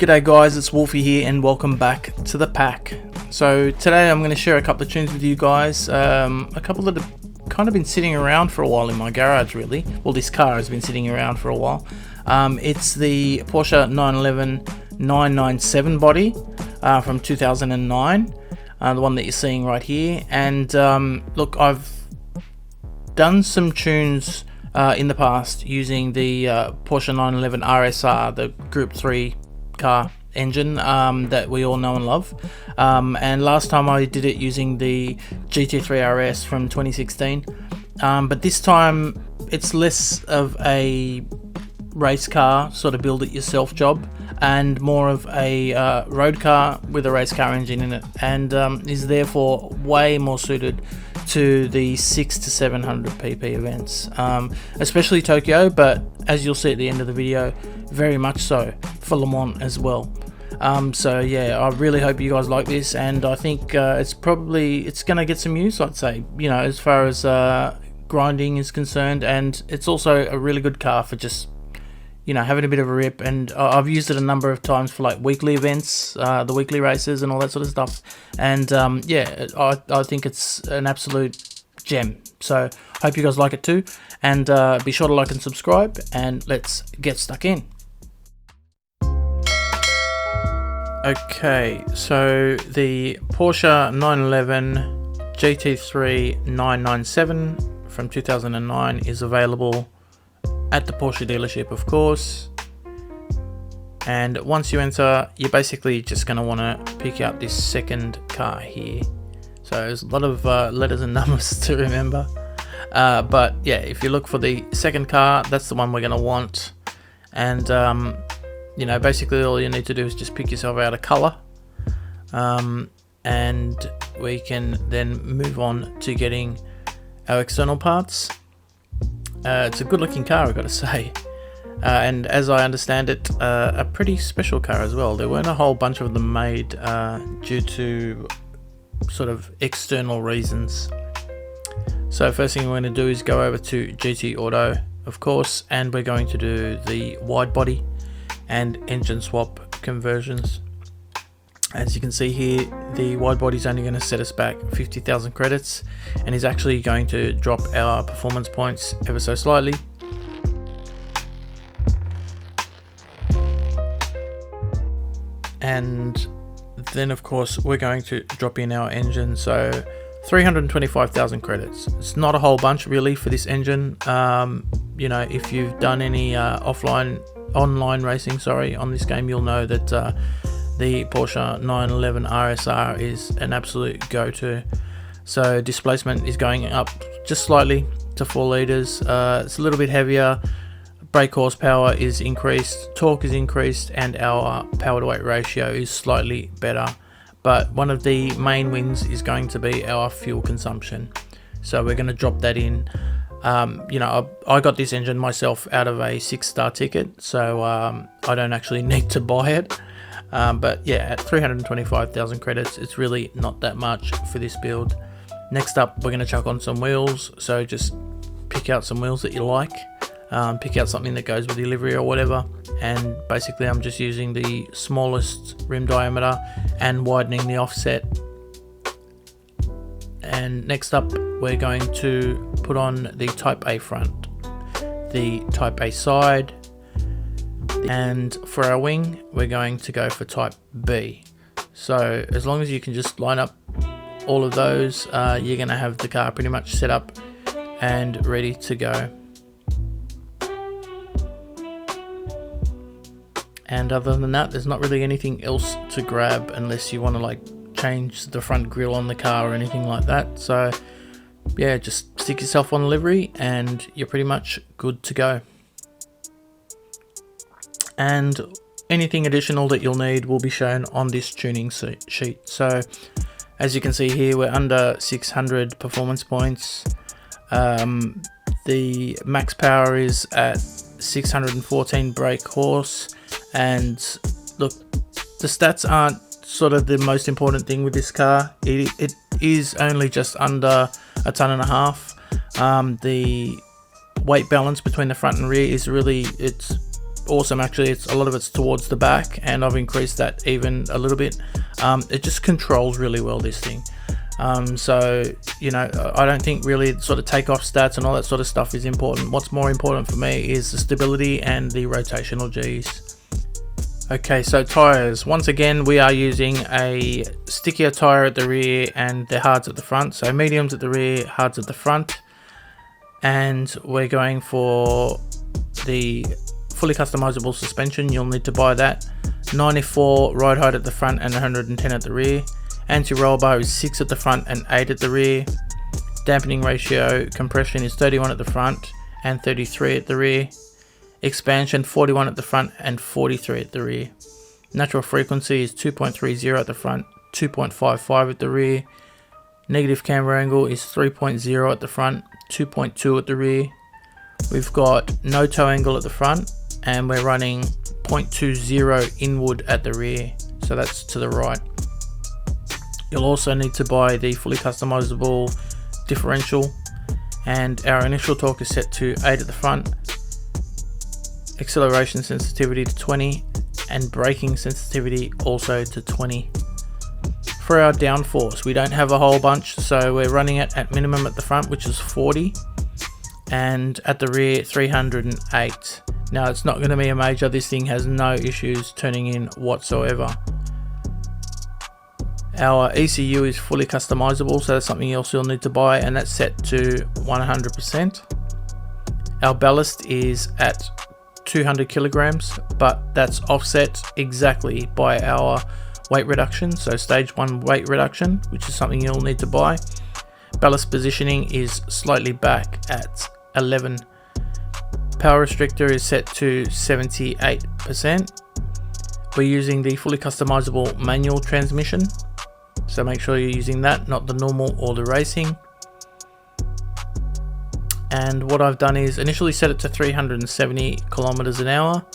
G'day guys, it's Wolfie here and welcome back to the pack. So today I'm going to share a couple of tunes with you guys, a couple that have kind of been sitting around for a while in my garage really. Well, this car has been sitting around for a while. It's the Porsche 911 997 body from 2009, the one that you're seeing right here. And look, I've done some tunes in the past using the Porsche 911 RSR, the Group 3 car engine that we all know and love, and last time I did it using the GT3 RS from 2016, but this time it's less of a race car sort of build it yourself job and more of a road car with a race car engine in it, and is therefore way more suited to the 600 to 700 pp events, especially Tokyo, but as you'll see at the end of the video, very much so for Le Mans as well. So yeah, I really hope you guys like this, and I think it's gonna get some use, I'd say, you know, as far as grinding is concerned, and it's also a really good car for just, you know, having a bit of a rip. And I've used it a number of times for like weekly events, the weekly races and all that sort of stuff, and yeah, I think it's an absolute gem. So hope you guys like it too, and be sure to like and subscribe, and let's get stuck in. Okay, so the Porsche 911 GT3 997 from 2009 is available at the Porsche dealership, of course, and once you enter, you're basically just going to want to pick out this second car here. So there's a lot of letters and numbers to remember, but yeah, if you look for the second car, that's the one we're going to want. And you know, basically all you need to do is just pick yourself out a color, and we can then move on to getting our external parts. It's a good looking car, I've got to say, and as I understand it, a pretty special car as well. There weren't a whole bunch of them made due to sort of external reasons. So first thing we're going to do is go over to GT Auto, of course, and we're going to do the wide body and engine swap conversions. As you can see here, the wide body is only going to set us back 50,000 credits, and is actually going to drop our performance points ever so slightly. And then of course we're going to drop in our engine, so 325,000 credits. It's not a whole bunch really for this engine. You know, if you've done any online racing, on this game, you'll know that the Porsche 911 RSR is an absolute go-to. So displacement is going up just slightly to 4 liters. It's a little bit heavier. Brake horsepower is increased, torque is increased, and our power to weight ratio is slightly better. But one of the main wins is going to be our fuel consumption. So we're going to drop that in. You know, I got this engine myself out of a 6-star ticket, so I don't actually need to buy it. But yeah, at 325,000 credits, it's really not that much for this build. Next up, we're going to chuck on some wheels. So just pick out some wheels that you like. Pick out something that goes with the livery or whatever. And basically, I'm just using the smallest rim diameter and widening the offset. And next up, we're going to put on the Type A front, the Type A side, and for our wing, we're going to go for Type B. So as long as you can just line up all of those, you're going to have the car pretty much set up and ready to go. And other than that, there's not really anything else to grab unless you want to like change the front grille on the car or anything like that. So yeah, just stick yourself on livery and you're pretty much good to go. And anything additional that you'll need will be shown on this tuning sheet. So as you can see here, we're under 600 performance points. The max power is at 614 brake horse, and look, the stats aren't sort of the most important thing with this car. It is only just under 1.5 tons. The weight balance between the front and rear is really, it's awesome actually. It's a lot of it's towards the back, and I've increased that even a little bit. It just controls really well, this thing. So you know, I don't think really sort of takeoff stats and all that sort of stuff is important. What's more important for me is the stability and the rotational G's. Okay, so tyres. Once again, we are using a stickier tyre at the rear and the hards at the front. So mediums at the rear, hards at the front. And we're going for the fully customizable suspension. You'll need to buy that. 94 ride height at the front and 110 at the rear. Anti-roll bar is 6 at the front and 8 at the rear. Dampening ratio compression is 31 at the front and 33 at the rear. Expansion 41 at the front and 43 at the rear. Natural frequency is 2.30 at the front, 2.55 at the rear. Negative camber angle is 3.0 at the front, 2.2 at the rear. We've got no toe angle at the front, and we're running 0.20 inward at the rear, so that's to the right. You'll also need to buy the fully customizable differential, and our initial torque is set to 8 at the front. Acceleration sensitivity to 20 and braking sensitivity also to 20. For our downforce, we don't have a whole bunch, so we're running it at minimum at the front, which is 40, and at the rear 308. Now it's not going to be a major. This thing has no issues turning in whatsoever. Our ECU is fully customizable, so that's something else you'll need to buy, and that's set to 100%. Our ballast is at 200 kilograms, but that's offset exactly by our weight reduction, so stage 1 weight reduction, which is something you'll need to buy. Ballast positioning is slightly back at 11. Power restrictor is set to 78%. We're using the fully customizable manual transmission, so make sure you're using that, not the normal or the racing. And what I've done is initially set it to 370 kilometers an hour,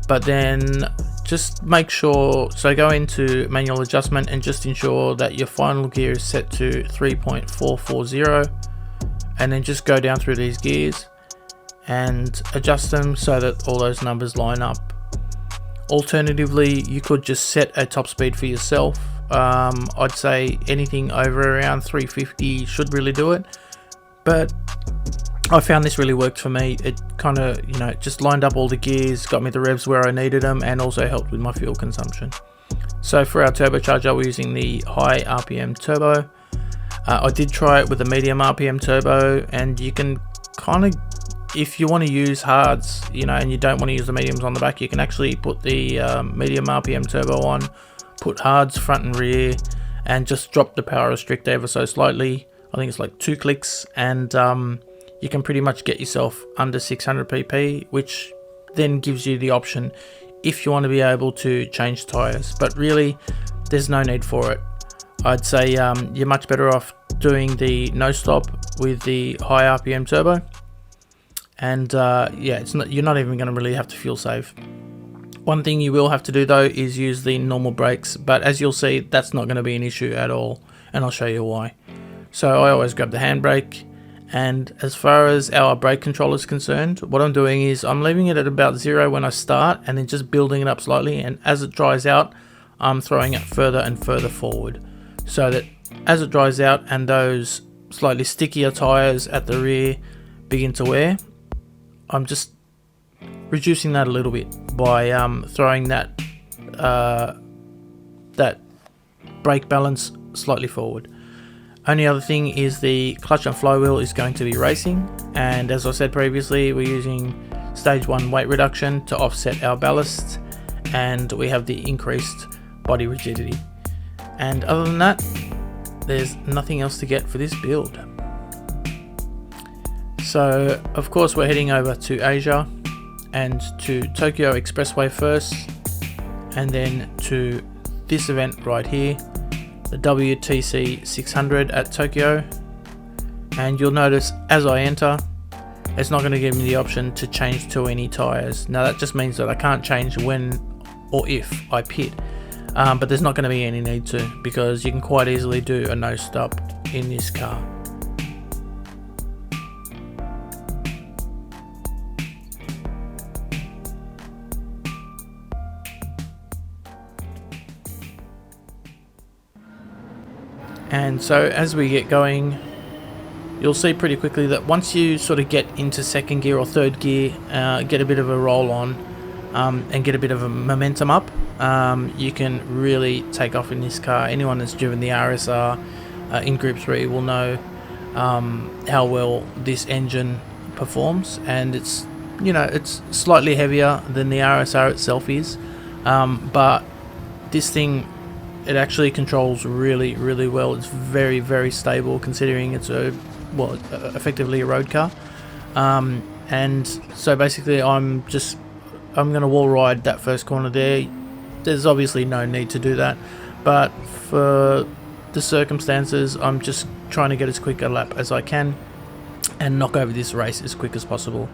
but then just make sure, so go into manual adjustment and just ensure that your final gear is set to 3.440, and then just go down through these gears and adjust them so that all those numbers line up. Alternatively, you could just set a top speed for yourself. I'd say anything over around 350 should really do it, but I found this really worked for me. It kind of, you know, just lined up all the gears, got me the revs where I needed them, and also helped with my fuel consumption. So for our turbocharger, we're using the high RPM turbo. I did try it with the medium RPM turbo, and you can kind of, if you want to use hards, you know, and you don't want to use the mediums on the back, you can actually put the medium RPM turbo on, put hards front and rear, and just drop the power restrictor ever so slightly. I think it's like 2 clicks, and you can pretty much get yourself under 600 pp, which then gives you the option if you want to be able to change tires. But really, there's no need for it. I'd say you're much better off doing the no stop with the high RPM turbo, and yeah, you're not even going to really have to fuel save. One thing you will have to do though is use the normal brakes, but as you'll see, that's not going to be an issue at all, and I'll show you why. So I always grab the handbrake, and as far as our brake control is concerned, what I'm doing is I'm leaving it at about 0 when I start, and then just building it up slightly, and as it dries out, I'm throwing it further and further forward, so that as it dries out and those slightly stickier tires at the rear begin to wear, I'm just reducing that a little bit by throwing that that brake balance slightly forward. Only other thing is the clutch and flywheel is going to be racing, and as I said previously, we're using stage 1 weight reduction to offset our ballast, and we have the increased body rigidity. And other than that, there's nothing else to get for this build. So of course we're heading over to Asia and to Tokyo Expressway first, and then to this event right here, the WTC 600 at Tokyo. And you'll notice as I enter, it's not going to give me the option to change to any tires. Now that just means that I can't change when or if I pit, but there's not going to be any need to, because you can quite easily do a no stop in this car. And so as we get going, you'll see pretty quickly that once you sort of get into second gear or third gear, get a bit of a roll on, and get a bit of a momentum up, you can really take off in this car. Anyone that's driven the RSR in Group 3 will know how well this engine performs, and it's, you know, it's slightly heavier than the RSR itself is, but this thing, it actually controls really, really well. It's very, very stable considering it's effectively a road car. And so basically I'm going to wall ride that first corner there. There's obviously no need to do that, but for the circumstances, I'm just trying to get as quick a lap as I can and knock over this race as quick as possible,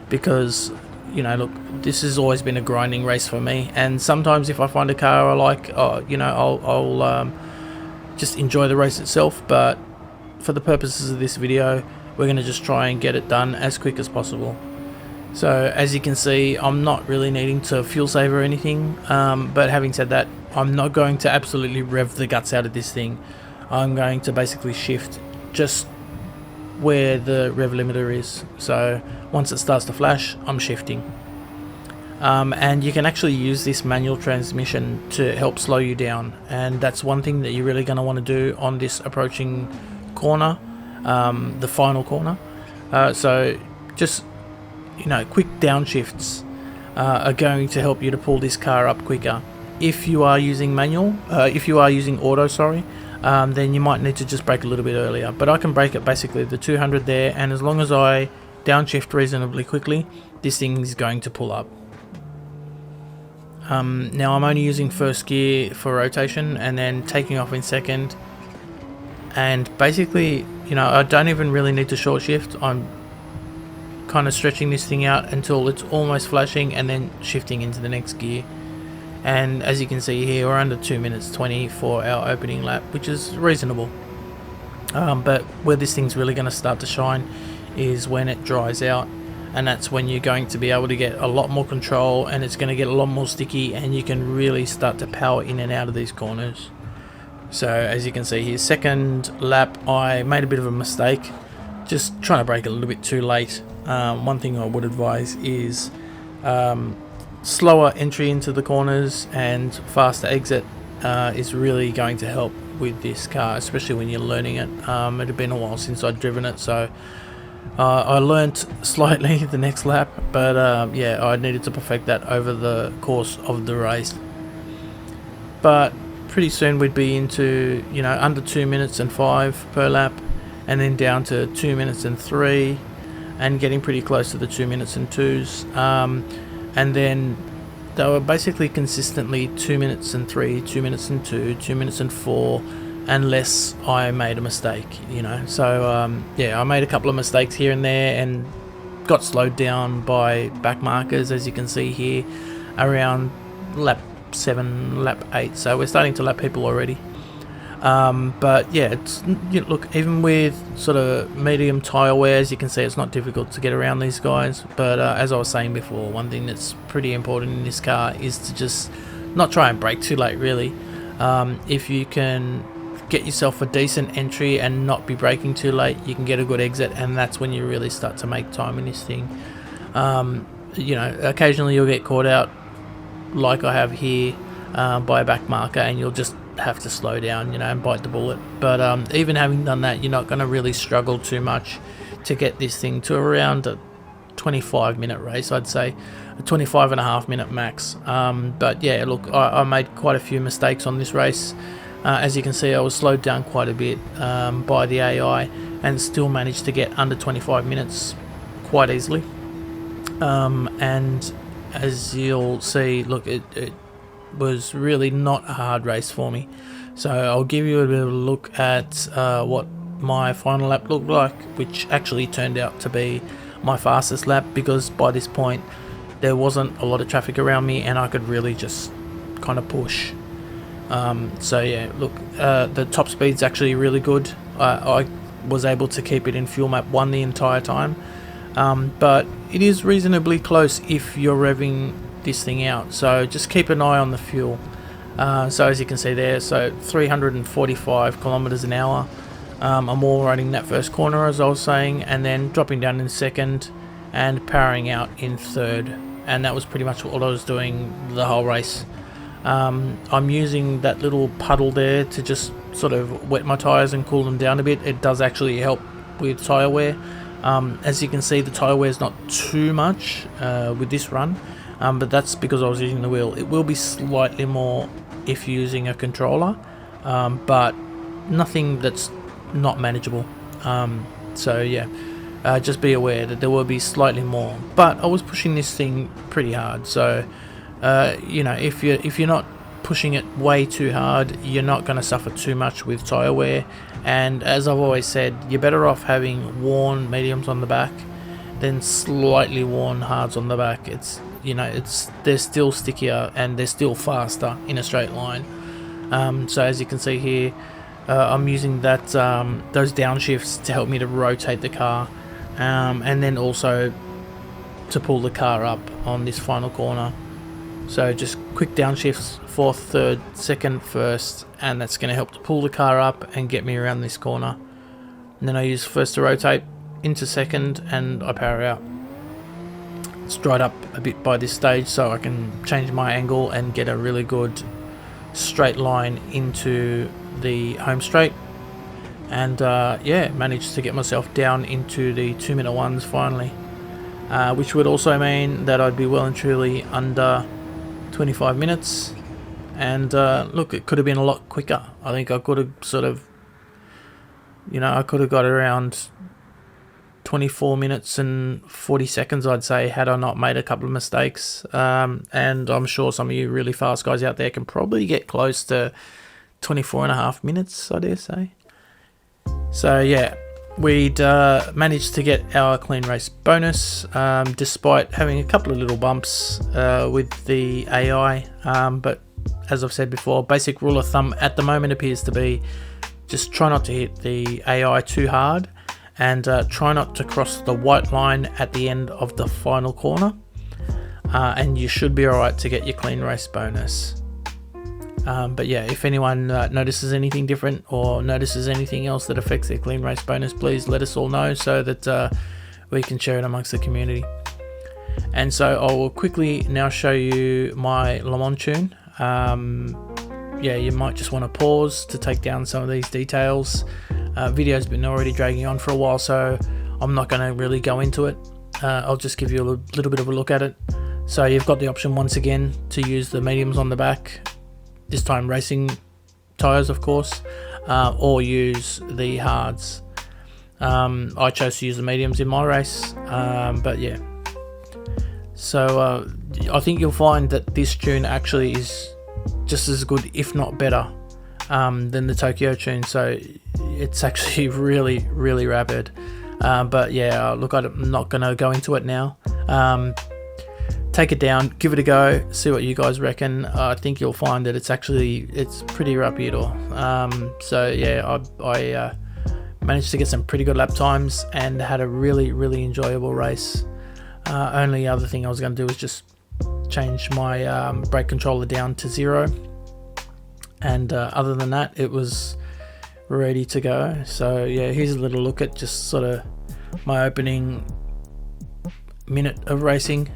because, you know, look, this has always been a grinding race for me, and sometimes if I find a car I like, you know, I'll just enjoy the race itself, but for the purposes of this video, we're going to just try and get it done as quick as possible. So as you can see, I'm not really needing to fuel save or anything, but having said that, I'm not going to absolutely rev the guts out of this thing. I'm going to basically shift just where the rev limiter is. So once it starts to flash, I'm shifting. And you can actually use this manual transmission to help slow you down, and that's one thing that you're really going to want to do on this approaching corner, the final corner. So just, you know, quick downshifts are going to help you to pull this car up quicker. If you are using manual, if you are using auto, sorry, then you might need to just brake a little bit earlier, but I can brake at basically the 200 there, and as long as I downshift reasonably quickly, this thing is going to pull up. Now I'm only using first gear for rotation and then taking off in second, and basically, you know, I don't even really need to short shift. I'm kind of stretching this thing out until it's almost flashing and then shifting into the next gear. And as you can see here, we're under 2 minutes 20 for our opening lap, which is reasonable. But where this thing's really going to start to shine is when it dries out, and that's when you're going to be able to get a lot more control, and it's going to get a lot more sticky, and you can really start to power in and out of these corners. So as you can see here, second lap, I made a bit of a mistake, just trying to brake a little bit too late. One thing I would advise is slower entry into the corners and faster exit is really going to help with this car, especially when you're learning it. It had been a while since I'd driven it, so I learnt slightly the next lap, but yeah, I needed to perfect that over the course of the race. But pretty soon we'd be into, you know, under 2 minutes and 5 per lap, and then down to 2 minutes and 3, and getting pretty close to the 2 minutes and 2s. And then they were basically consistently 2 minutes and 3, 2 minutes and 2, 2 minutes and 4, unless I made a mistake, you know. So yeah, I made a couple of mistakes here and there and got slowed down by back markers, as you can see here, around lap 7, lap 8. So we're starting to lap people already. But yeah, it's, you know, look, even with sort of medium tyre wear, as you can see, it's not difficult to get around these guys. But as I was saying before, one thing that's pretty important in this car is to just not try and brake too late, really. If you can get yourself a decent entry and not be braking too late, you can get a good exit, and that's when you really start to make time in this thing. You know, occasionally you'll get caught out, like I have here, by a back marker, and you'll just have to slow down, you know, and bite the bullet. But even having done that, you're not going to really struggle too much to get this thing to around a 25-minute race, I'd say, a 25.5-minute max. But yeah, look, I made quite a few mistakes on this race. As you can see, I was slowed down quite a bit by the AI, and still managed to get under 25 minutes quite easily. And as you'll see, look, it was really not a hard race for me. So I'll give you a bit of a look at what my final lap looked like, which actually turned out to be my fastest lap, because by this point there wasn't a lot of traffic around me and I could really just kind of push. So yeah, look, the top speed's actually really good. I was able to keep it in fuel map 1 the entire time, but it is reasonably close if you're revving this thing out, so just keep an eye on the fuel. So as you can see there, so 345 kilometers an hour. I'm all riding that first corner, as I was saying, and then dropping down in second and powering out in third, and that was pretty much what I was doing the whole race. I'm using that little puddle there to just sort of wet my tyres and cool them down a bit. It does actually help with tyre wear. As you can see, the tyre wear is not too much with this run, but that's because I was using the wheel. It will be slightly more if you're using a controller, but nothing that's not manageable. So yeah, just be aware that there will be slightly more, but I was pushing this thing pretty hard. So you know, if you're not pushing it way too hard, you're not going to suffer too much with tyre wear. And as I've always said, you're better off having worn mediums on the back than slightly worn hards on the back. It's, you know, they're still stickier and they're still faster in a straight line. So as you can see here, I'm using that those downshifts to help me to rotate the car, and then also to pull the car up on this final corner. So just quick downshifts, fourth, third, second, first, and that's going to help to pull the car up and get me around this corner. And then I use first to rotate into second, and I power out. It's dried up a bit by this stage, so I can change my angle and get a really good straight line into the home straight. And yeah, managed to get myself down into the 2-minute ones finally, which would also mean that I'd be well and truly under 25 minutes. And look, it could have been a lot quicker. I think I could have sort of, you know, I could have got around 24 minutes and 40 seconds, I'd say, had I not made a couple of mistakes. And I'm sure some of you really fast guys out there can probably get close to 24.5 minutes, I dare say. So yeah, we'd managed to get our clean race bonus, despite having a couple of little bumps with the AI. But as I've said before, basic rule of thumb at the moment appears to be just try not to hit the AI too hard, and try not to cross the white line at the end of the final corner, and you should be alright to get your clean race bonus. But yeah, if anyone notices anything different or notices anything else that affects their clean race bonus, please let us all know so that we can share it amongst the community. And so I will quickly now show you my Le Mans tune. Yeah, you might just want to pause to take down some of these details. Video's been already dragging on for a while, so I'm not going to really go into it. I'll just give you a little bit of a look at it. So you've got the option once again to use the mediums on the back, this time racing tyres of course, or use the hards. I chose to use the mediums in my race, but yeah. So I think you'll find that this tune actually is just as good, if not better, than the Tokyo tune. So it's actually really, really rapid. But yeah, look, I'm not going to go into it now. Take it down, give it a go, see what you guys reckon. I think you'll find that it's pretty rapido. So yeah, I managed to get some pretty good lap times and had a really, really enjoyable race. Only other thing I was going to do was just change my brake controller down to 0, and other than that it was ready to go. So yeah, here's a little look at just sort of my opening minute of racing.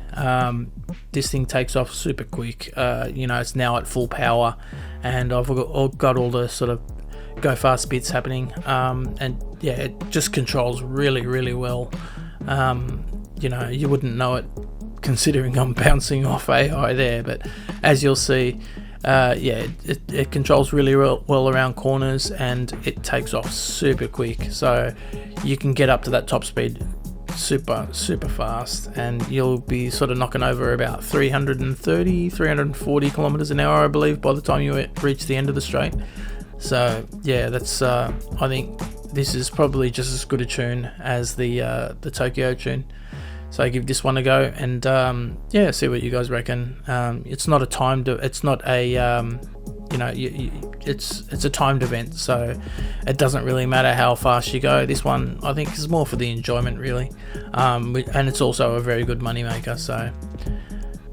This thing takes off super quick. You know, it's now at full power, and I've got all the sort of go fast bits happening, and yeah, it just controls really, really well. You know, you wouldn't know it considering I'm bouncing off AI there, but as you'll see, yeah, it controls really well around corners, and it takes off super quick. So you can get up to that top speed super fast, and you'll be sort of knocking over about 340 kilometers an hour, I believe, by the time you reach the end of the straight. So yeah, that's I think this is probably just as good a tune as the Tokyo tune. So I give this one a go, and yeah, see what you guys reckon. It's not a timed, it's not a you know, it's a timed event, so it doesn't really matter how fast you go. This one I think is more for the enjoyment really, and it's also a very good money maker. So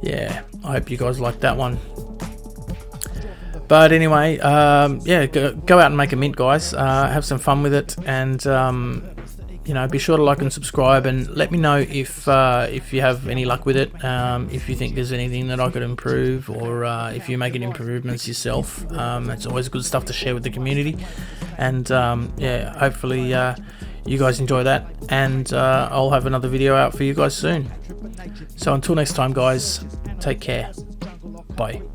yeah, I hope you guys like that one. But anyway, yeah, go out and make a mint, guys. Have some fun with it, and you know, be sure to like and subscribe, and let me know if you have any luck with it. If you think there's anything that I could improve, or if you're making improvements yourself. It's always good stuff to share with the community, and yeah, hopefully you guys enjoy that, and I'll have another video out for you guys soon. So until next time, guys, take care. Bye.